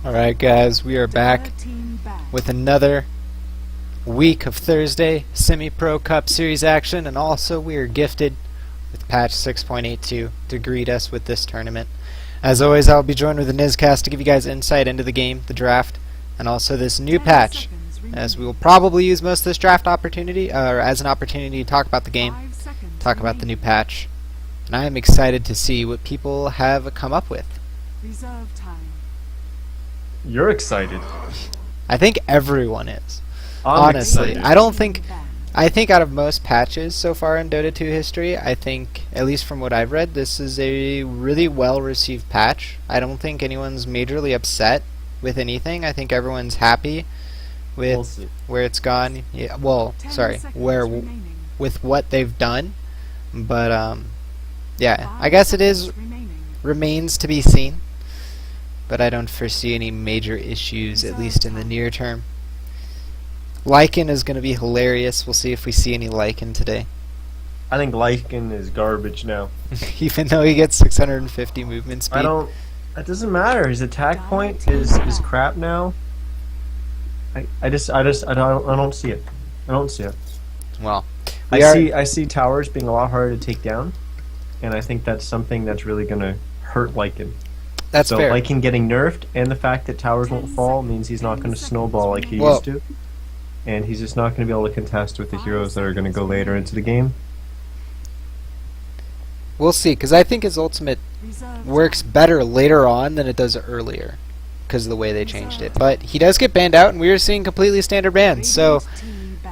Alright guys, we are back with another week of Thursday Semi-Pro Cup Series action, and also we are gifted with patch 6.82 to greet us with this tournament. As always, I'll be joined with the Nizcast to give you guys insight into the game, the draft, and also this new patch, as we will probably use most of this draft opportunity, or as an opportunity to talk about the game, talk about the new patch. And I am excited to see what people have come up with. Reserve time. You're excited. I think everyone is. I'm Honestly, excited. I think out of most patches so far in Dota 2 history, I think, at least from what I've read, this is a really well-received patch. I don't think anyone's majorly upset with anything. I think everyone's happy with where it's gone. Yeah, well, sorry, with what they've done. But yeah, I guess it remains to be seen. But I don't foresee any major issues, at least in the near term. Lycan is going to be hilarious. We'll see if we see any Lycan today. I think Lycan is garbage now. Even though he gets 650 movement speed. That doesn't matter. His attack point is crap now. I don't see it. I don't see it. Well, I see towers being a lot harder to take down, and I think that's something that's really going to hurt Lycan. That's so fair. Lycan getting nerfed, and the fact that towers won't fall means he's not going to snowball like he used to. And he's just not going to be able to contest with the heroes that are going to go later into the game. We'll see, because I think his ultimate works better later on than it does earlier, because of the way they changed it. But he does get banned out, and we are seeing completely standard bans. So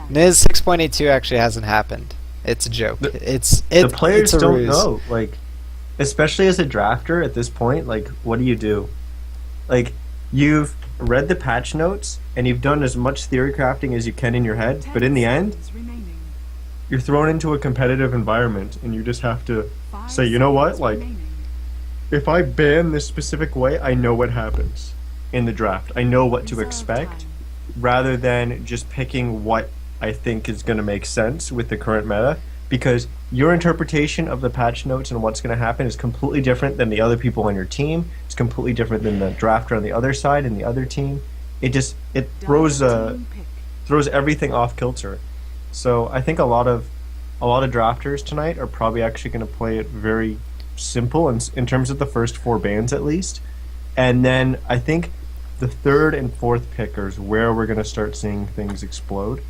Niz 6.82 actually hasn't happened. It's a joke. The players don't know, like, especially as a drafter at this point. Like, what do? Like, you've read the patch notes and you've done as much theory crafting as you can in your head, but in the end, you're thrown into a competitive environment and you just have to say, you know what, like, if I ban this specific way, I know what happens in the draft. I know what to expect, rather than just picking what I think is going to make sense with the current meta, because your interpretation of the patch notes and what's going to happen is completely different than the other people on your team. It's completely different than the drafter on the other side and the other team. It throws everything off kilter. So I think a lot of drafters tonight are probably actually going to play it very simple in terms of the first 4 bans at least. And then I think the 3rd and 4th pickers where we're going to start seeing things explode.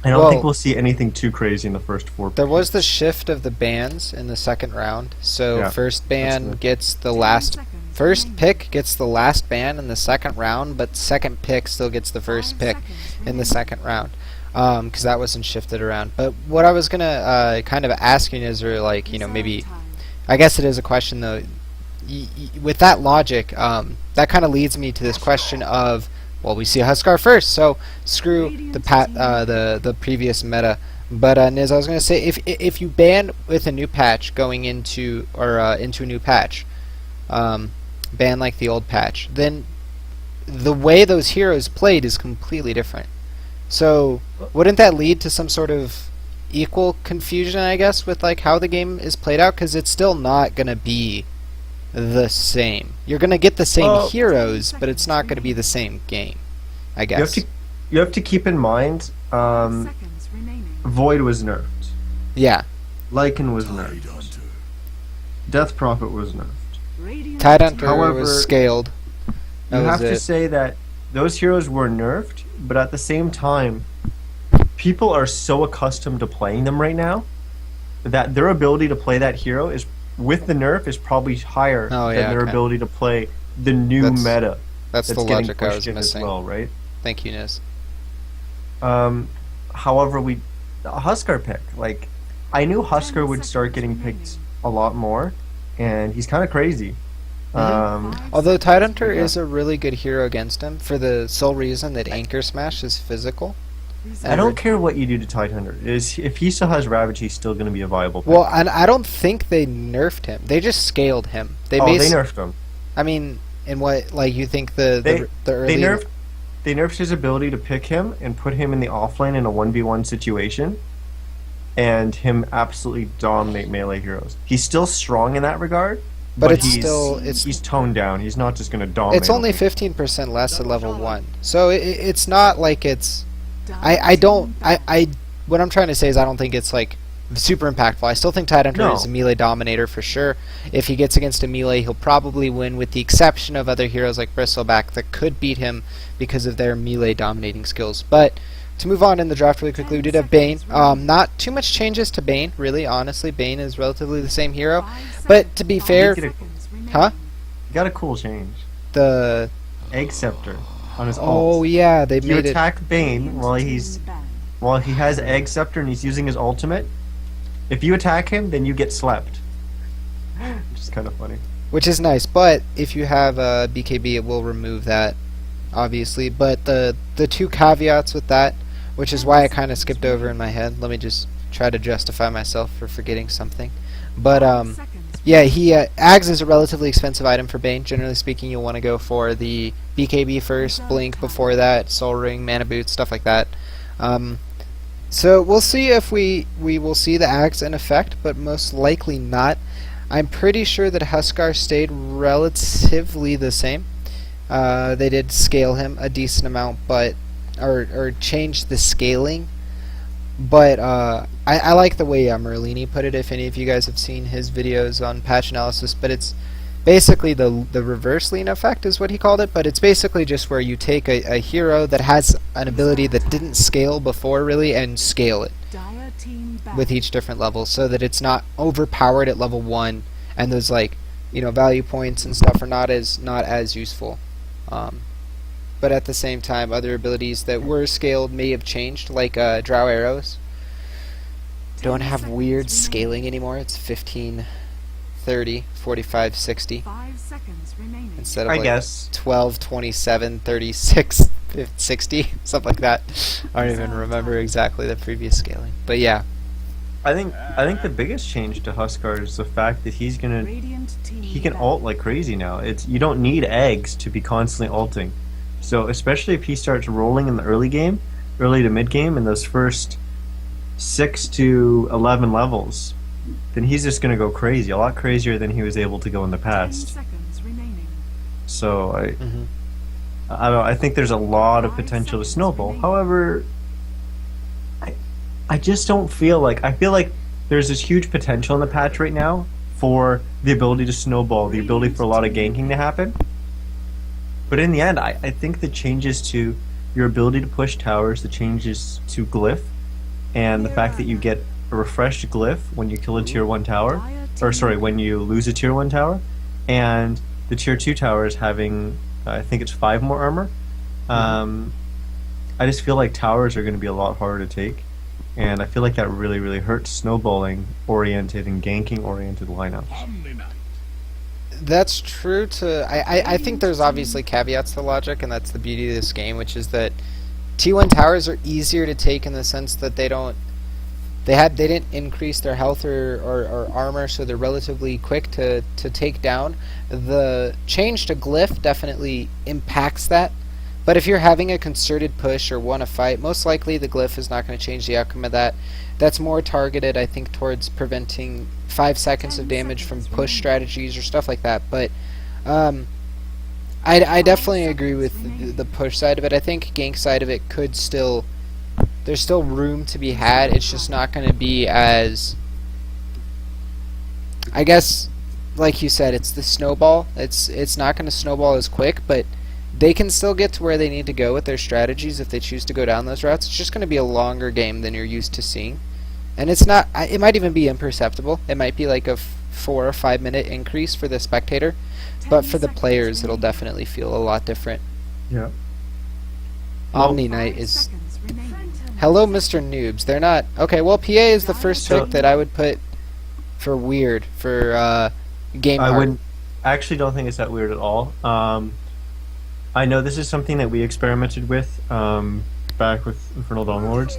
I don't think we'll see anything too crazy in the first 4 picks. There was the shift of the bans in the second round. So yeah, first pick gets the last ban in the second round, but second pick still gets the first pick in the second round, because that wasn't shifted around. But what I was gonna kind of ask you is, or like, you know, maybe, I guess it is a question though. With that logic, that kind of leads me to this question of, well, we see Huskar first, so screw the previous meta. But Niz, I was gonna say, if you ban with a new patch going into into a new patch, ban like the old patch, then the way those heroes played is completely different. So wouldn't that lead to some sort of equal confusion, I guess, with like how the game is played out? Because it's still not gonna be the same. You're gonna get the same heroes, but it's not gonna be the same game, I guess. You have to keep in mind, Void was nerfed. Yeah. Lycan was nerfed. Death Prophet was nerfed. Tidehunter was scaled. You have to say that those heroes were nerfed, but at the same time, people are so accustomed to playing them right now that their ability to play that hero is, with the nerf, is probably higher than their ability to play the new meta. That's the logic I was missing. As well, right? Thank you, Niz. However, the Huskar pick, like, I knew Huskar would start getting picked a lot more, and he's kind of crazy. Although Tidehunter is a really good hero against him, for the sole reason that Anchor Smash is physical. I don't care what you do to Tidehunter. If he still has Ravage, he's still going to be a viable pick. Well, and I don't think they nerfed him. They just scaled him. They nerfed him. I mean, in what, like, you think the early... They nerfed his ability to pick him and put him in the offlane in a 1v1 situation, and him absolutely dominate melee heroes. He's still strong in that regard, But it's he's toned down. He's not just going to dominate. It's only 15% less at level 1. So it's not like it's... What I'm trying to say is I don't think it's like super impactful. I still think Tidehunter is a melee dominator for sure. If he gets against a melee, he'll probably win, with the exception of other heroes like Bristleback that could beat him because of their melee dominating skills. But to move on in the draft really quickly, we did have Bane. Not too much changes to Bane, really, honestly. Bane is relatively the same hero. But to be fair... Huh? You got a cool change. The... Egg Scepter on his ult. Oh yeah, they you made attack Bane while he has Egg Scepter and he's using his ultimate. If you attack him, then you get slept. Which is kind of funny. Which is nice, but if you have BKB, it will remove that, obviously. But the two caveats with that, which is why I kind of skipped over in my head. Let me just try to justify myself for forgetting something. But yeah, Ags is a relatively expensive item for Bane. Generally speaking, you'll want to go for the BKB first, Blink before that, Soul Ring, Mana Boots, stuff like that. So we'll see if we will see the Ags in effect, but most likely not. I'm pretty sure that Huskar stayed relatively the same. They did scale him a decent amount, but or change the scaling. But I like the way Merlini put it, if any of you guys have seen his videos on patch analysis. But it's basically the reverse lean effect is what he called it. But it's basically just where you take a hero that has an ability that didn't scale before really and scale it with each different level, so that it's not overpowered at level 1 and those value points and stuff are not as useful. But at the same time, other abilities that were scaled may have changed, like Drow Arrows don't have weird scaling anymore. It's 15, 30, 45, 60 instead of 12, 27, 36, 60, stuff like that. I don't even remember exactly the previous scaling, but yeah. I think the biggest change to Huskar is the fact that he can ult like crazy now. You don't need eggs to be constantly ulting. So especially if he starts rolling in the early to mid game, in those first 6 to 11 levels, then he's just gonna go crazy, a lot crazier than he was able to go in the past. So I don't know. I think there's a lot of potential to snowball. However, I just don't feel like there's this huge potential in the patch right now for the ability to snowball, the ability for a lot of ganking to happen. But in the end, I think the changes to your ability to push towers, the changes to glyph, and the fact that you get a refreshed glyph when you kill a tier 1 tower, when you lose a tier 1 tower, and the tier 2 towers having, I think it's 5 more armor. I just feel like towers are going to be a lot harder to take, and I feel like that really, really hurts snowballing oriented and ganking oriented lineups. That's true. I think there's obviously caveats to logic, and that's the beauty of this game, which is that T1 towers are easier to take in the sense that they didn't increase their health or armor, so they're relatively quick to take down. The change to glyph definitely impacts that, but if you're having a concerted push or want to fight, most likely the glyph is not going to change the outcome of that. That's more targeted, I think, towards preventing 5 seconds of damage from push strategies or stuff like that. But I definitely agree with the push side of it. I think gank side of it could still... There's still room to be had. It's just not going to be as... I guess, like you said, it's the snowball. It's not going to snowball as quick, but they can still get to where they need to go with their strategies if they choose to go down those routes. It's just going to be a longer game than you're used to seeing. And it's not... It might even be imperceptible. It might be like a 4 or 5 minute increase for the spectator, but for the players it'll definitely feel a lot different. Yeah. Omni Knight is... Hello, Mr. Noobs. They're not... Okay, well, PA is the first pick that I would put for weird, for game art. I actually don't think it's that weird at all. I know this is something that we experimented with back with Infernal Dawn Lords.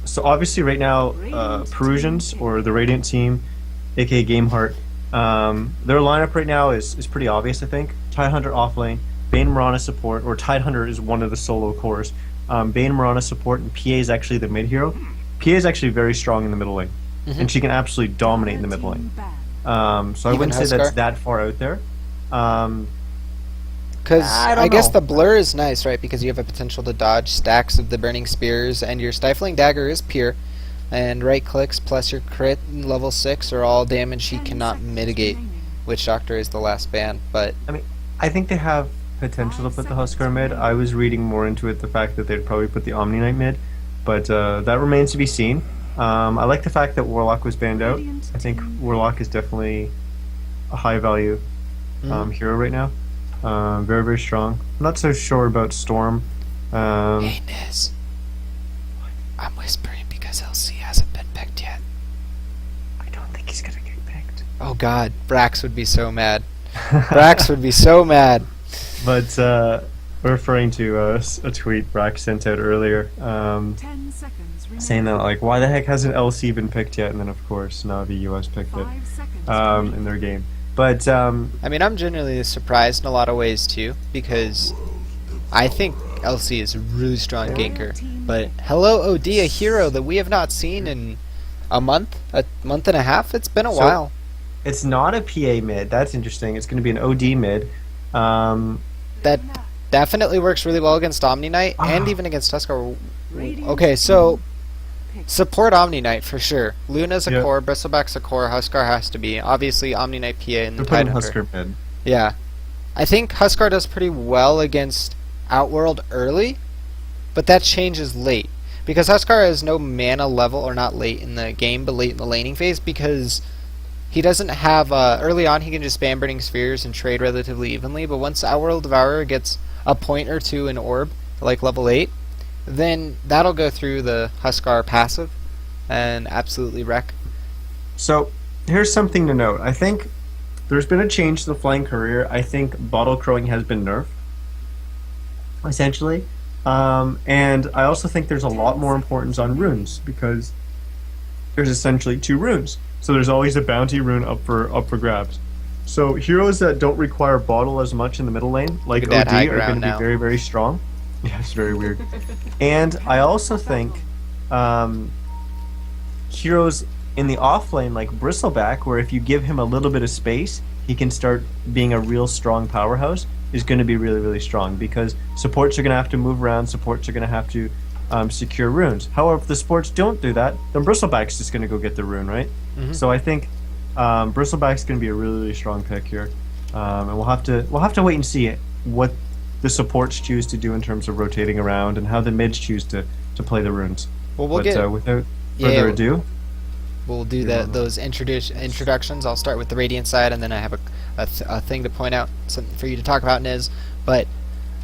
So obviously right now, Perusians, or the Radiant team, aka Gameheart, their lineup right now is pretty obvious, I think. Tidehunter offlane, Bane Mirana support, or Tidehunter is one of the solo cores. Bane Mirana support, and PA is actually the mid hero. PA is actually very strong in the middle lane, and she can absolutely dominate in the mid lane. So I Even wouldn't say Huskar? that's that far out there. Um, Because I don't I guess know. the blur is nice, right? Because you have a potential to dodge stacks of the burning spears, and your stifling dagger is pure. And right clicks plus your crit and level 6 are all damage he cannot mitigate. Witch Doctor is the last ban, but I mean, I think they have potential to put the Huskar mid. I was reading more into it, the fact that they'd probably put the Omni Knight mid, but that remains to be seen. I like the fact that Warlock was banned out. I think Warlock is definitely a high value hero right now. Very, very strong. I'm not so sure about Storm. hey Niz, I'm whispering because LC hasn't been picked yet. I don't think he's gonna get picked. Oh god, Brax would be so mad. Brax would be so mad. But referring to a tweet Brack sent out earlier, 10 seconds saying that like, why the heck hasn't LC been picked yet? And then of course Navi US picked it 5 seconds in their game. But I mean, I'm genuinely surprised in a lot of ways too, because I think LC is a really strong ganker. But hello OD, a hero that we have not seen in a month and a half. It's been a while. it's not a PA mid. That's interesting. It's going to be an OD mid. That definitely works really well against Omni Knight and even against Huskar. Okay, so support Omni Knight for sure. Luna's a core, Bristleback's a core, Huskar has to be. Obviously Omni Knight PA and the They're putting Tidehunter. Huskar mid. Yeah. I think Huskar does pretty well against Outworld early, but that changes late. Because Huskar has no mana level, or not late in the game, but late in the laning phase, because he doesn't have, early on he can just spam Burning Spheres and trade relatively evenly, but once Outworld Devourer gets a point or two in Orb, like level 8, then that'll go through the Huskar passive and absolutely wreck. So here's something to note. I think there's been a change to the Flying Courier. I think Bottle Crowing has been nerfed, essentially. And I also think there's a lot more importance on runes, because there's essentially 2 runes. So there's always a bounty rune up for grabs. So heroes that don't require bottle as much in the middle lane, like Look at that OD, high are going ground to be now. very, very strong. Yeah, it's very weird. And I also think heroes in the off lane, like Bristleback, where if you give him a little bit of space, he can start being a real strong powerhouse, is going to be really, really strong, because supports are going to have to move around, supports are going to have to secure runes. However, if the supports don't do that, then Bristleback's just going to go get the rune, right? So I think Bristleback's going to be a really, really strong pick here, and we'll have to wait and see what the supports choose to do in terms of rotating around, and how the mids choose to play the runes. Well, we'll But get... without further ado, We'll do those introductions. I'll start with the Radiant side, and then I have a thing to point out, something for you to talk about, Niz. But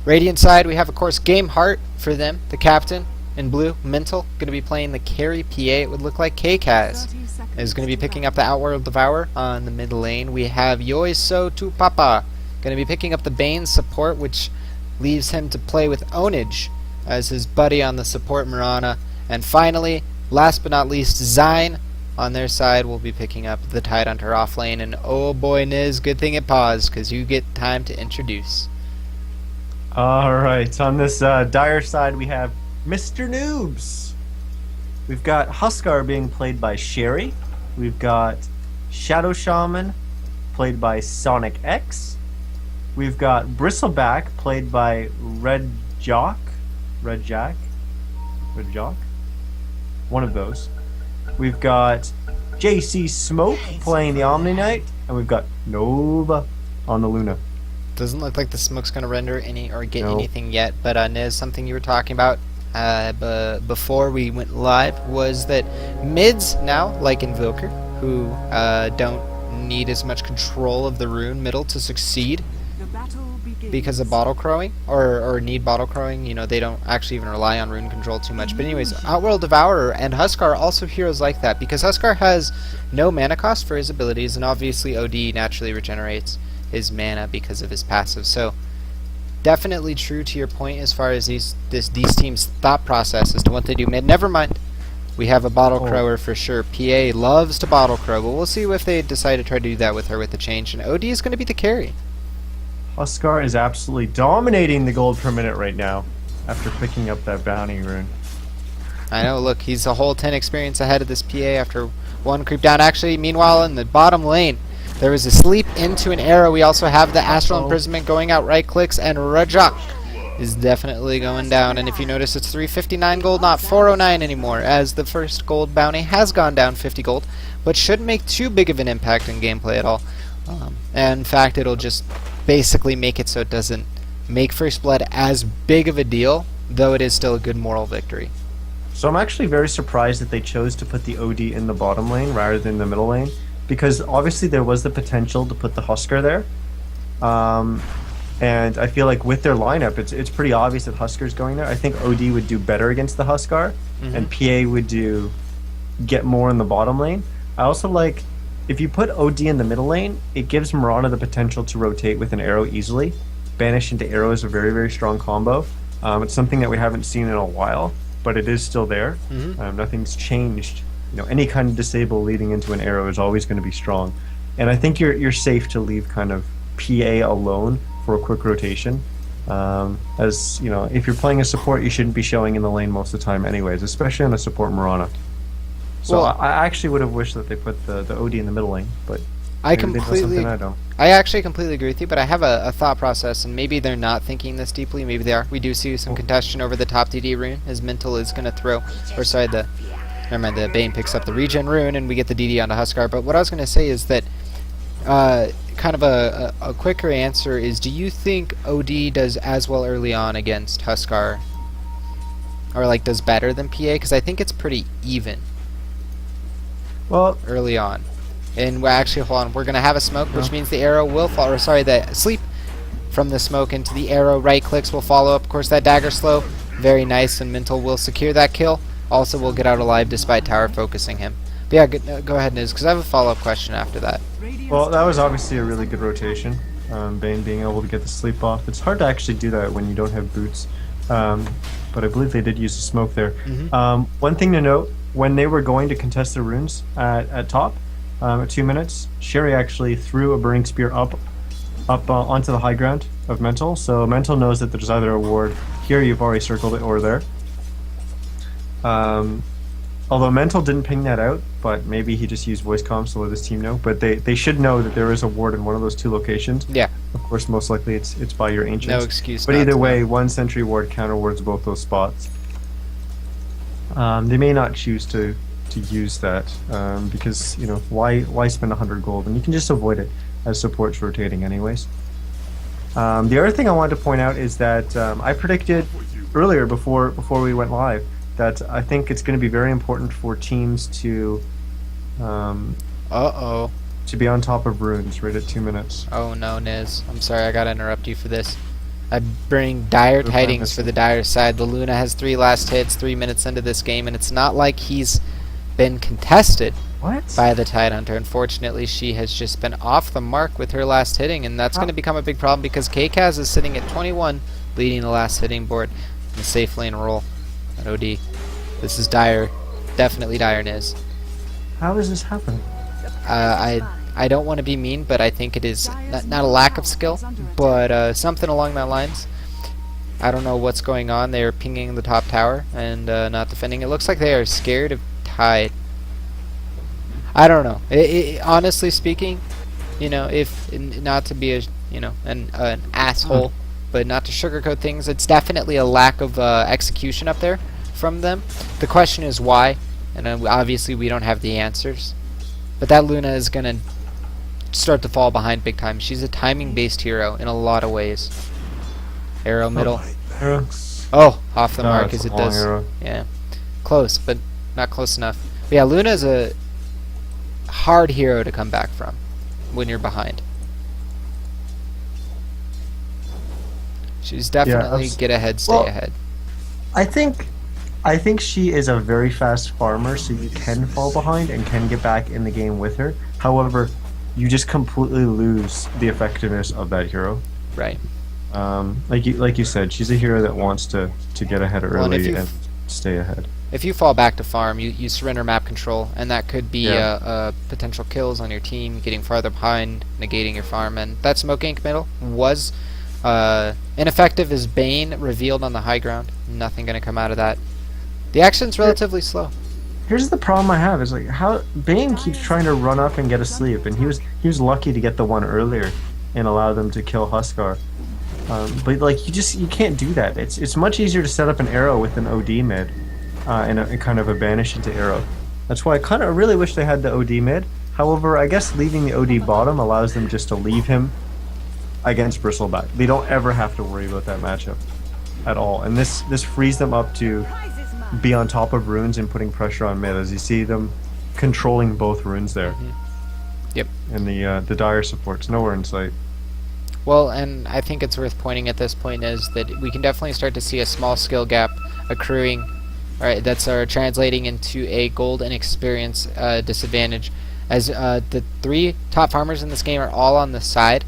Radiant side, we have, of course, Game Heart for them, the captain in blue, Mental, going to be playing the carry PA. It would look like KKaz is going to be picking up the Outworld Devourer on the mid lane. We have Yoiso Tu Papa going to be picking up the Bane support, which leaves him to play with Onage as his buddy on the support Mirana. And finally, last but not least, Zyne on their side will be picking up the Tidehunter off lane. And oh boy, Niz, good thing it paused, because you get time to introduce. Alright, on this dire side we have Mr. Noobs. We've got Huskar being played by Sherry. We've got Shadow Shaman played by Sonic X. We've got Bristleback played by Red Jock. One of those. We've got JC Smoke playing the Omni Knight, and we've got Nova on the Luna. Doesn't look like the smoke's going to render any or get Nope. anything yet, but Niz, something you were talking about before we went live was that mids now, like Invoker, who don't need as much control of the rune middle to succeed because of bottle crowing, or need bottle crowing, you know, they don't actually even rely on rune control too much. But anyways, Outworld Devourer and Huskar are also heroes like that, because Huskar has no mana cost for his abilities, and obviously OD naturally regenerates his mana because of his passive. So definitely true to your point as far as these teams' thought process as to what they do mid. Never mind, we have a bottle crower for sure. PA loves to bottle crow, but we'll see if they decide to try to do that with her with the change, and OD is going to be the carry. Huskar is absolutely dominating the gold per minute right now after picking up that bounty rune. I know, look, he's a whole 10 experience ahead of this PA after one creep down. Actually, meanwhile, in the bottom lane, There was a sleep into an arrow. We also have the Astral Imprisonment going out right clicks, and Rajak is definitely going down. And if you notice, it's 359 gold, not 409 anymore, as the first gold bounty has gone down 50 gold, but shouldn't make too big of an impact in gameplay at all. And in fact, it'll just basically make it so it doesn't make First Blood as big of a deal, though it is still a good moral victory. So I'm actually very surprised that they chose to put the OD in the bottom lane rather than the middle lane, because obviously there was the potential to put the Husker there. And I feel like with their lineup, it's pretty obvious that Huskar's going there. I think OD would do better against the Huskar, and PA would get more in the bottom lane. I also like, if you put OD in the middle lane, it gives Mirana the potential to rotate with an arrow easily. Banish into arrow is a very, very strong combo. It's something that we haven't seen in a while, but it is still there. Nothing's changed. You know, any kind of disable leading into an arrow is always going to be strong. And I think you're safe to leave kind of PA alone for a quick rotation. As you know, if you're playing a support, you shouldn't be showing in the lane most of the time anyways, especially on a support Mirana. So well, I actually would have wished that they put the OD in the middle lane, but I don't. I actually completely agree with you, but I have a thought process, and maybe they're not thinking this deeply, maybe they are. We do see some contention over the top DD rune, as Mental is going to throw, or sorry, the Bane picks up the regen rune, and we get the DD onto Huskar. But what I was going to say is that, kind of a quicker answer is, do you think OD does as well early on against Huskar, or like does better than PA? Because I think it's pretty even. Well, early on. And we're actually, hold on, we're going to have a smoke, which means the arrow will fall, or sorry, the sleep from the smoke into the arrow. Right clicks will follow up. Of course, that dagger slow, very nice, and Mental will secure that kill. Also, will get out alive despite tower focusing him. But yeah, go ahead, Niz, because I have a follow-up question after that. Well, that was obviously a really good rotation. Bane being able to get the sleep off. It's hard to actually do that when you don't have boots. But I believe they did use the smoke there. One thing to note, when they were going to contest the runes at top, at 2 minutes, Sherry actually threw a burning spear up onto the high ground of Mental. So Mental knows that there's either a ward here, you've already circled it, or there. Although Mental didn't ping that out, but maybe he just used voice comms to let his team know. But they should know that there is a ward in one of those two locations. Yeah. Of course, most likely it's by your ancients. No excuse. But either way, one sentry ward counter wards both those spots. They may not choose to use that because, you know, why spend 100 gold when you can just avoid it as support's rotating anyways. The other thing I wanted to point out is that I predicted earlier before we went live that I think it's going to be very important for teams to to be on top of runes right at 2 minutes. Oh no, Niz. I'm sorry, I gotta interrupt you for this. I bring dire tidings for the dire side. The Luna has 3 last hits 3 minutes into this game, and it's not like he's been contested by the Tidehunter. Unfortunately, she has just been off the mark with her last hitting, and that's going to become a big problem because KKaz is sitting at 21, leading the last hitting board in the safe lane role at OD. This is dire, definitely dire, Niz. How is this happening? I don't want to be mean, but I think it is not a lack of skill, but something along that lines. I don't know what's going on. They are pinging the top tower and not defending. It looks like they are scared of Tide. I don't know. Honestly speaking, you know, if not to be a an asshole, but not to sugarcoat things, it's definitely a lack of execution up there from them. The question is why, and obviously we don't have the answers. But that Luna is gonna start to fall behind big time. She's a timing-based hero in a lot of ways. Arrow middle. Oh, off the mark as it does. Arrow. Yeah, close, but not close enough. But yeah, Luna is a hard hero to come back from when you're behind. She's definitely get ahead, stay ahead. I think she is a very fast farmer, so you can fall behind and can get back in the game with her. However, you just completely lose the effectiveness of that hero. Right. Like you said, she's a hero that wants to get ahead early and stay ahead. If you fall back to farm, you surrender map control, and that could be potential kills on your team, getting farther behind, negating your farm, and that smoke ink middle was ineffective as Bane revealed on the high ground. Nothing going to come out of that. The action's relatively slow. here's the problem I have is like how Bane keeps trying to run up and get a sleep, and he was lucky to get the one earlier and allow them to kill Huskar. But like you can't do that. It's much easier to set up an arrow with an OD mid, and kind of a banish into arrow. That's why I kind of really wish they had the OD mid. However, I guess leaving the OD bottom allows them just to leave him against Bristleback. They don't ever have to worry about that matchup at all, and this frees them up to be on top of runes and putting pressure on mid, as you see them controlling both runes there. Yep. And the dire support's nowhere in sight. Well, and I think it's worth pointing at this point is that we can definitely start to see a small skill gap accruing, right? That's translating into a gold and experience disadvantage, as the 3 top farmers in this game are all on the side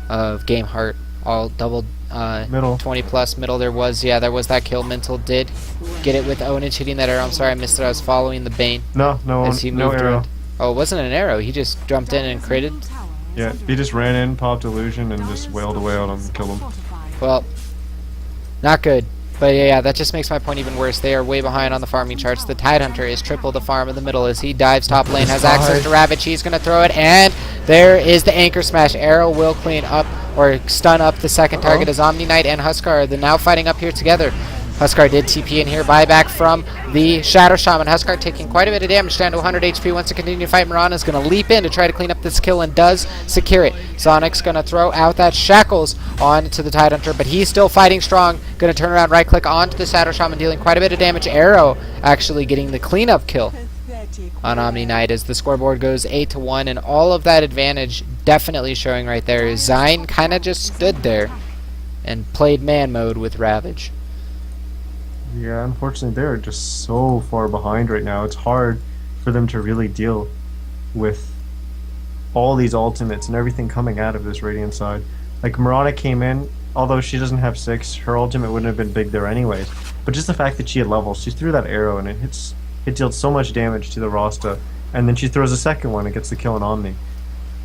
of Game Heart, all double Middle. 20 plus middle. There was that kill. Mental did get it with Onage hitting that arrow. I'm sorry I missed it. I was following the Bane. No as he moved arrow. around. Oh, it wasn't an arrow. He just jumped in and critted. Yeah, he just ran in, popped illusion, and just wailed away on him and killed him. Well, not good. But yeah, that just makes my point even worse. They are way behind on the farming charts. The Tidehunter is triple the farm in the middle as he dives top lane, has access to Ravage. He's going to throw it, and there is the Anchor Smash. Arrow will clean up or stun up the second target as Omni Knight and Huskar. They're now fighting up here together. Huskar did TP in here. Buyback from the Shadow Shaman. Huskar taking quite a bit of damage, down to 100 HP. Wants to continue to fight. Mirana's going to leap in to try to clean up this kill and does secure it. Sonic's going to throw out that Shackles onto the Tidehunter, but he's still fighting strong. Going to turn around, right click onto the Shadow Shaman, dealing quite a bit of damage. Arrow actually getting the cleanup kill on Omni Knight as the scoreboard goes 8-1, and all of that advantage definitely showing right there. Zyne kind of just stood there and played man mode with Ravage. Yeah, unfortunately, they're just so far behind right now. It's hard for them to really deal with all these ultimates and everything coming out of this Radiant side. Like, Mirana came in, although she doesn't have 6, her ultimate wouldn't have been big there anyways. But just the fact that she had levels, she threw that arrow and it dealt so much damage to the Rasta, and then she throws a second one and gets the kill on Omni.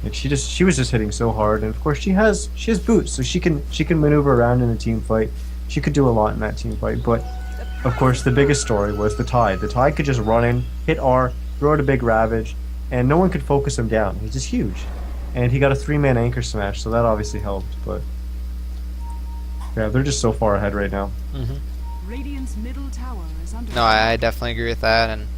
Like she was just hitting so hard, and of course she has boots, so she can maneuver around in a team fight. She could do a lot in that team fight, but of course the biggest story was the Tide. The Tide could just run in, hit R, throw out a big Ravage, and no one could focus him down. He's just huge. And he got a 3-man Anchor Smash, so that obviously helped, but yeah, they're just so far ahead right now. Radiant's middle tower is under No, I definitely agree with that. And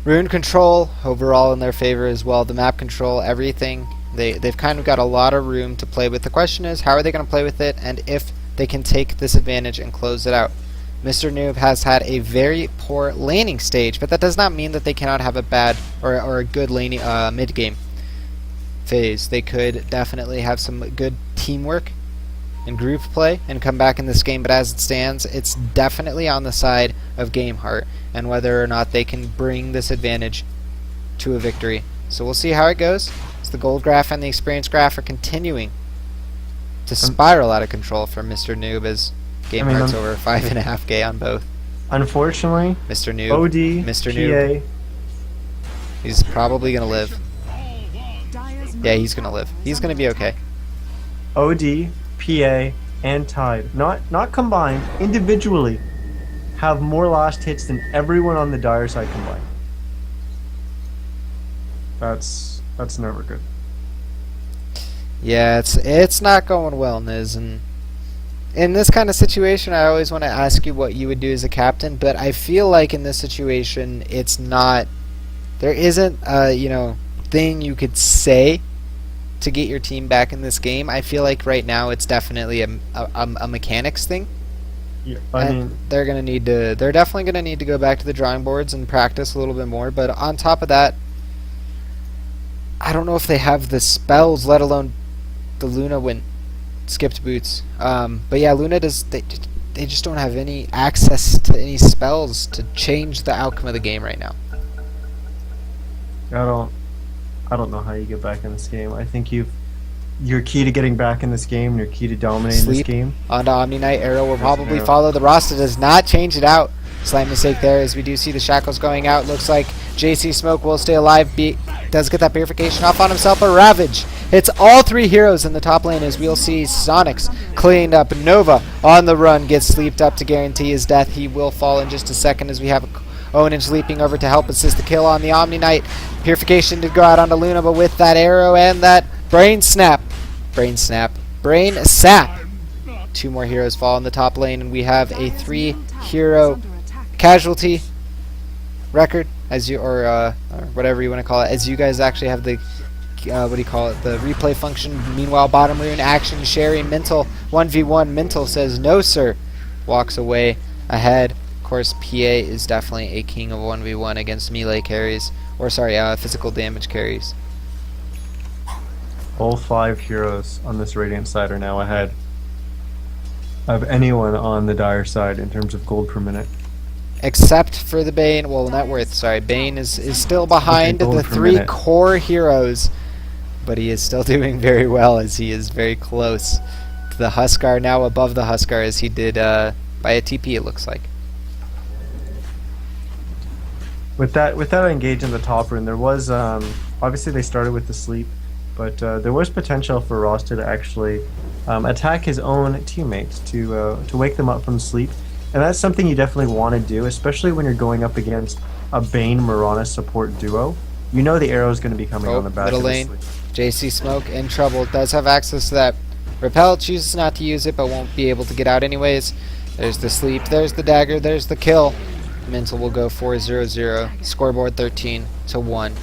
rune control overall in their favor as well. The map control, everything. They've kind of got a lot of room to play with. The question is, how are they going to play with it, and if they can take this advantage and close it out. Mr. Noob has had a very poor laning stage, but that does not mean that they cannot have a bad or a good laning mid game phase. They could definitely have some good teamwork and group play and come back in this game, but as it stands, it's definitely on the side of Game Heart and whether or not they can bring this advantage to a victory. So we'll see how it goes. As the gold graph and the experience graph are continuing to spiral out of control for Mr. Noob as Game Heart's over 5.5K on both. Unfortunately, Mr. Noob, OD, Mr. PA, Noob, he's probably gonna live. Yeah, he's gonna live. He's gonna be okay. OD, PA, and Tide, not combined, individually, have more last hits than everyone on the Dire side combined. That's never good. Yeah, it's not going well, Niz, and in this kind of situation, I always want to ask you what you would do as a captain, but I feel like in this situation, it's not. There isn't a thing you could say to get your team back in this game. I feel like right now it's definitely a mechanics thing. Yeah, they're definitely gonna need to go back to the drawing boards and practice a little bit more. But on top of that, I don't know if they have the spells, let alone the Luna when skipped boots. But yeah, Luna does. They just don't have any access to any spells to change the outcome of the game right now. I don't know how you get back in this game. I think your key to getting back in this game, and your key to dominating this game. On Omni Knight, Arrow will probably follow. The roster does not change it out. Slight mistake there as we do see the Shackles going out. Looks like JC Smoke will stay alive. Does get that purification off on himself, but Ravage hits all 3 heroes in the top lane as we'll see Sonics cleaned up. Nova on the run gets sleeped up to guarantee his death. He will fall in just a second as we have Onin's leaping over to help assist the kill on the Omni Knight. Purification did go out onto Luna, but with that arrow and that brain snap. Brain snap. Brain sap. 2 more heroes fall in the top lane, and we have a 3-hero casualty record, as you or whatever you want to call it, as you guys actually have the what do you call it, the replay function. Meanwhile, bottom rune action, Sherry Mental 1v1. Mental says no sir, walks away ahead. Of course, PA is definitely a king of 1v1 against melee carries, or sorry, physical damage carries. All 5 heroes on this Radiant side are now ahead of anyone on the Dire side in terms of gold per minute. Except for the Bane, well, net worth, sorry. Bane is still behind the 3 core heroes, but he is still doing very well, as he is very close to the Huskar, now above the Huskar, as he did by a TP, it looks like. With that engage in the top rune, there was, obviously they started with the sleep, but there was potential for Rasta to actually attack his own teammates to wake them up from sleep. And that's something you definitely want to do, especially when you're going up against a Bane Mirana support duo. You know the arrow is going to be coming on the back middle of the lane. sleep. JC Smoke in trouble, does have access to that repel, chooses not to use it, but won't be able to get out anyways. There's the sleep, there's the dagger, there's the kill. Mental will go 4-0-0, scoreboard 13-1.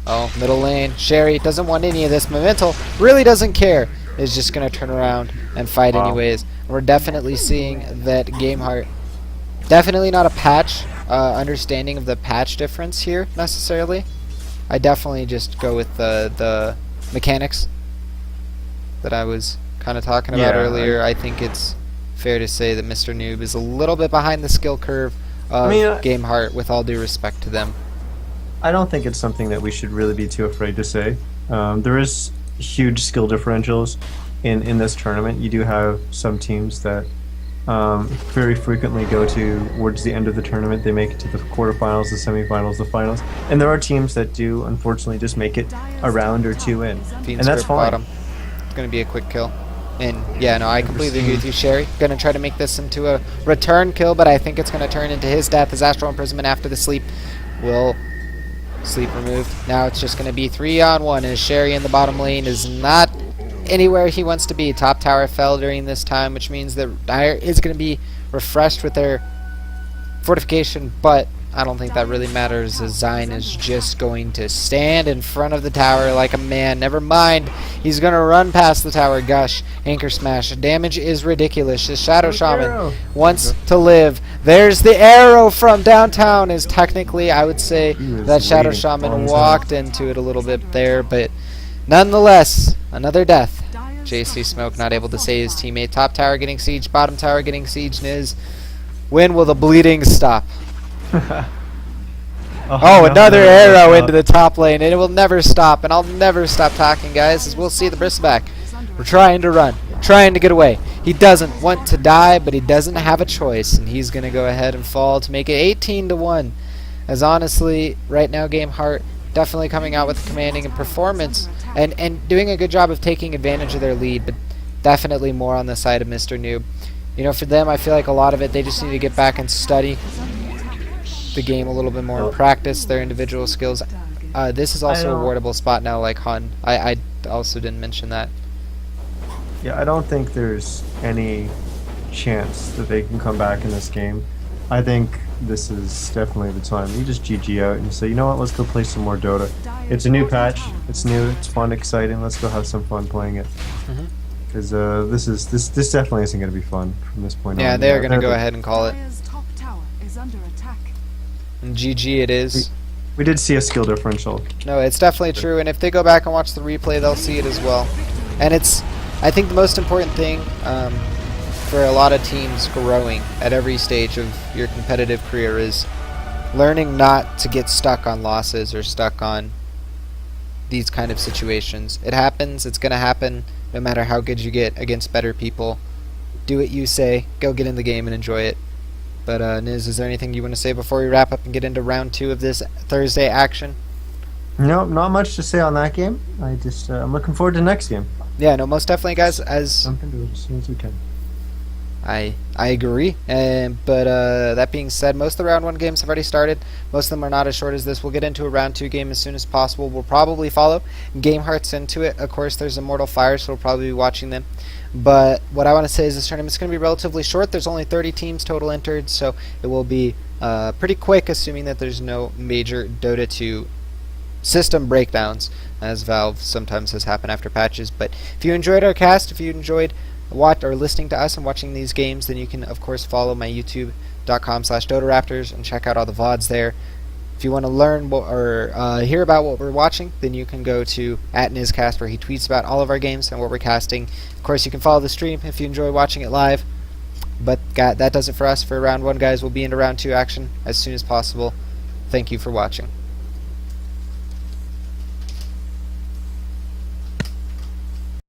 Oh, middle lane, Sherry doesn't want any of this, but Mental really doesn't care. Is just going to turn around and fight anyways. We're definitely seeing that Gameheart, definitely not a patch, understanding of the patch difference here, necessarily. I definitely just go with the mechanics that I was kind of talking about earlier. I think it's fair to say that Mr. Noob is a little bit behind the skill curve of Gameheart, with all due respect to them. I don't think it's something that we should really be too afraid to say. There is huge skill differentials in this tournament. You do have some teams that very frequently go towards the end of the tournament. They make it to the quarterfinals, the semifinals, the finals, and there are teams that do unfortunately just make it a round or 2 in, and that's fine. Bottom. It's going to be a quick kill. And yeah, no, I completely agree with you, Sherry. Gonna try to make this into a return kill, but I think it's gonna turn into his death as Astral Imprisonment after the sleep will sleep removed. Now it's just gonna be 3-on-1 as Sherry in the bottom lane is not anywhere he wants to be. Top tower fell during this time, which means that Dire is gonna be refreshed with their fortification, but I don't think that really matters, as Zine is just going to stand in front of the tower like a man. Never mind, he's going to run past the tower. Gush, anchor smash. Damage is ridiculous. The Shadow Shaman wants to live. There's the arrow from downtown, is technically, I would say, that Shadow Shaman walked into it a little bit there, but nonetheless, another death. JC Smoke not able to save his teammate. Top tower getting sieged, bottom tower getting sieged. Niz, when will the bleeding stop? Oh, another arrow into the top lane, and it will never stop, and I'll never stop talking, guys, as we'll see the bristleback. We're trying to run, trying to get away. He doesn't want to die, but he doesn't have a choice, and he's going to go ahead and fall to make it 18-1. As honestly, right now, Gameheart definitely coming out with commanding and performance, and doing a good job of taking advantage of their lead, but definitely more on the side of Mr. Noob. You know, for them, I feel like a lot of it, they just need to get back and study the game a little bit more and practice their individual skills. This is also a wardable spot now, like Hun. I also didn't mention that. Yeah, I don't think there's any chance that they can come back in this game. I think this is definitely the time. You just GG out and say, you know what, let's go play some more Dota. It's a new patch, it's new, it's fun, exciting, let's go have some fun playing it. Because this definitely isn't going to be fun from this point on. Yeah, they're going to go ahead and call it. And GG it is. We did see a skill differential. No, it's definitely true, and if they go back and watch the replay, they'll see it as well. And it's, I think the most important thing for a lot of teams growing at every stage of your competitive career is learning not to get stuck on losses or stuck on these kind of situations. It happens, it's going to happen, no matter how good you get against better people. Do what you say, go get in the game and enjoy it. But Niz, is there anything you want to say before we wrap up and get into round 2 of this Thursday action? No, not much to say on that game. I just I'm looking forward to the next game. Yeah, no, most definitely, guys. As jump into it as soon as we can. I agree. But that being said, most of the round 1 games have already started. Most of them are not as short as this. We'll get into a round 2 game as soon as possible. We'll probably follow Game Hearts into it. Of course, there's Immortal Fire, so we'll probably be watching them. But what I want to say is this tournament's going to be relatively short. There's only 30 teams total entered, so it will be pretty quick, assuming that there's no major Dota 2 system breakdowns, as Valve sometimes has happened after patches. But if you enjoyed our cast, if you enjoyed listening to us and watching these games, then you can of course follow my youtube.com/DotaRaptors and check out all the VODs there. If you want to learn or hear about what we're watching, then you can go to @NizCast, where he tweets about all of our games and what we're casting. Of course, you can follow the stream if you enjoy watching it live. But that does it for us for round 1, guys. We'll be into round 2 action as soon as possible. Thank you for watching.